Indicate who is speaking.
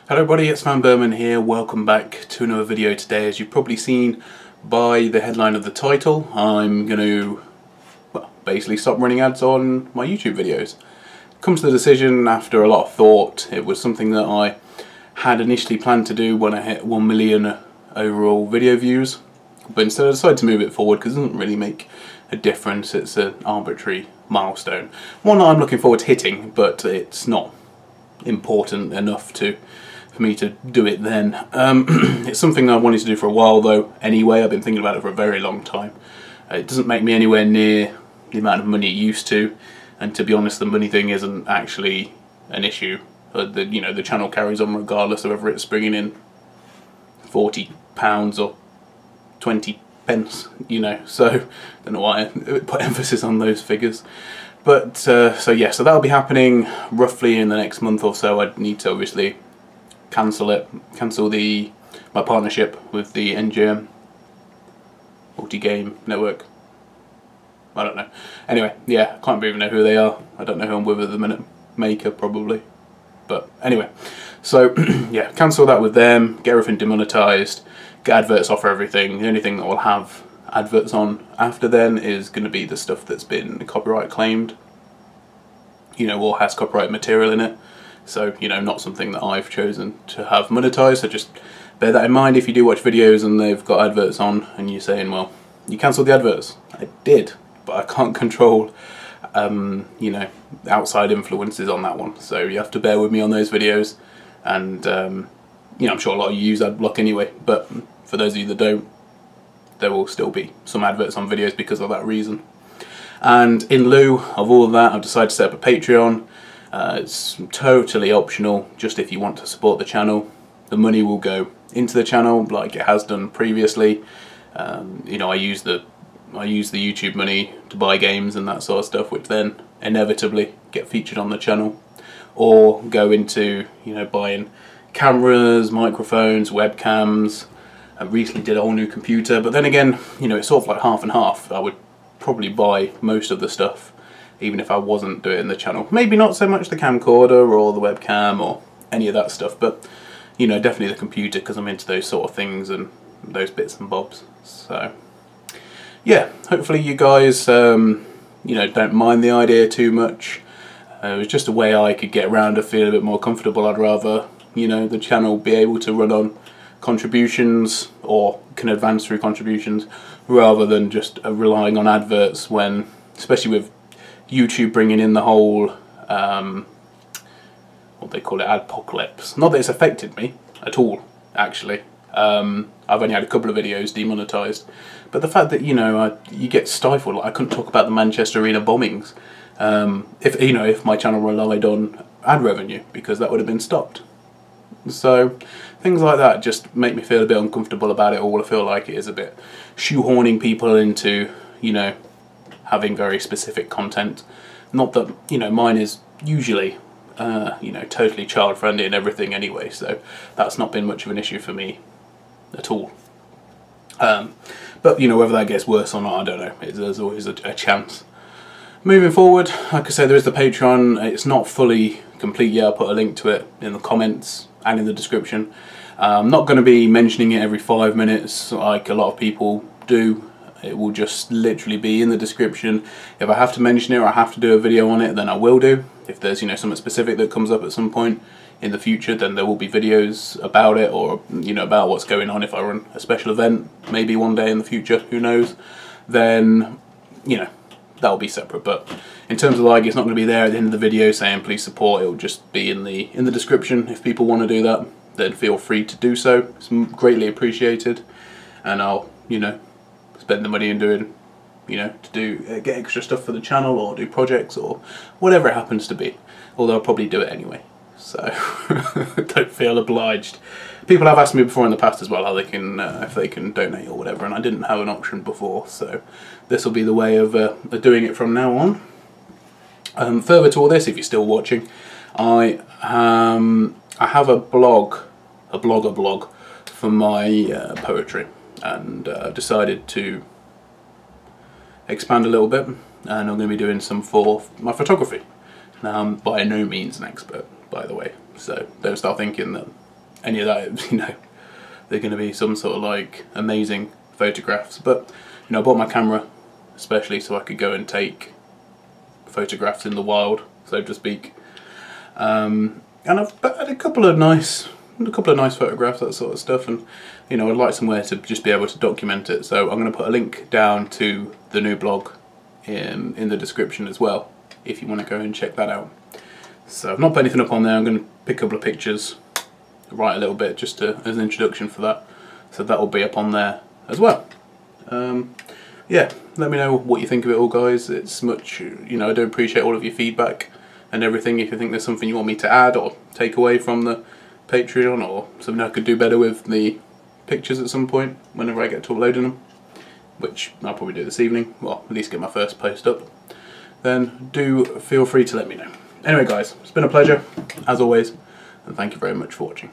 Speaker 1: Hello everybody, it's vanburman here. Welcome back to another video today. As you've probably seen by the headline of the title, I'm going to basically stop running ads on my YouTube videos. Come to the decision after a lot of thought. It was something that I had initially planned to do when I hit 1 million overall video views, but instead I decided to move it forward because it doesn't really make a difference. It's an arbitrary milestone. One that I'm looking forward to hitting, but it's not important enough for me to do it then. It's something that I wanted to do for a while though anyway. I've been thinking about it for a very long time. It doesn't make me anywhere near the amount of money it used to, and to be honest the money thing isn't actually an issue. The channel carries on regardless of whether it's bringing in £40 or 20 pence, so I don't know why I put emphasis on those figures. But so that'll be happening roughly in the next month or so. I'd need to obviously cancel my partnership with the NGM multi-game network. I don't know. Anyway, yeah, I can't even know who they are. I don't know who I'm with at the minute. Maker probably. But anyway, so yeah, cancel that with them, get everything demonetized, get adverts off for everything. The only thing that will have adverts on after then is going to be the stuff that's been copyright claimed, or has copyright material in it. So, not something that I've chosen to have monetized. So just bear that in mind if you do watch videos and they've got adverts on and you're saying, well, you cancelled the adverts. I did, but I can't control outside influences on that one. So you have to bear with me on those videos. And I'm sure a lot of you use adblock anyway, but for those of you that don't, there will still be some adverts on videos because of that reason. And in lieu of all of that, I've decided to set up a Patreon. It's totally optional, just if you want to support the channel. The money will go into the channel like it has done previously. I use the YouTube money to buy games and that sort of stuff, which then inevitably get featured on the channel, or go into buying cameras, microphones, webcams. I recently did a whole new computer, but then again, it's sort of like half and half. I would probably buy most of the stuff even if I wasn't doing the channel. Maybe not so much the camcorder or the webcam or any of that stuff, but definitely the computer, because I'm into those sort of things and those bits and bobs. So yeah, hopefully you guys don't mind the idea too much. It was just a way I could get around to feel a bit more comfortable. I'd rather the channel be able to run on contributions, or can advance through contributions, rather than just relying on adverts, when, especially with YouTube bringing in the whole what they call it, adpocalypse. Not that it's affected me at all, actually. I've only had a couple of videos demonetized, but the fact that you get stifled. Like, I couldn't talk about the Manchester Arena bombings if my channel relied on ad revenue, because that would have been stopped. So things like that just make me feel a bit uncomfortable about it all. I feel like it is a bit shoehorning people into having very specific content. Not that mine is usually totally child friendly and everything anyway, so that's not been much of an issue for me at all. But whether that gets worse or not, I don't know. There's always a chance. Moving forward, like I said, there is the Patreon. It's not fully complete yet. I'll put a link to it in the comments and in the description. I'm not going to be mentioning it every 5 minutes like a lot of people do. It will just literally be in the description. If I have to mention it or I have to do a video on it, then I will do. If there's something specific that comes up at some point in the future, then there will be videos about it, or about what's going on. If I run a special event, maybe one day in the future, who knows, then that'll be separate. But in terms of it's not going to be there at the end of the video saying please support. It will just be in the description. If people want to do that, then feel free to do so. It's greatly appreciated, and I'll spend the money in doing get extra stuff for the channel, or do projects, or whatever it happens to be. Although I'll probably do it anyway, so don't feel obliged. People have asked me before in the past as well how they can if they can donate or whatever, and I didn't have an option before, so this will be the way of doing it from now on. Further to all this, if you're still watching, I have a blog for my poetry, and I've decided to expand a little bit, and I'm going to be doing some for my photography. Now, I'm by no means an expert, by the way, so don't start thinking that any of that, you know, they're going to be some sort of like amazing photographs. But you know, I bought my camera especially so I could go and take photographs in the wild, so to speak. And I've had a couple of nice photographs, that sort of stuff, and you know, I'd like somewhere to just be able to document it. So I'm going to put a link down to the new blog in the description as well, if you want to go and check that out. So I've not put anything up on there. I'm going to pick a couple of pictures, write a little bit just as an introduction for that. So that will be up on there as well. Yeah, let me know what you think of it all, guys. It's much, you know, I do appreciate all of your feedback and everything. If you think there's something you want me to add or take away from the Patreon, or something I could do better with the pictures at some point whenever I get to uploading them, which I'll probably do this evening, well, at least get my first post up, then do feel free to let me know. Anyway guys, it's been a pleasure, as always, and thank you very much for watching.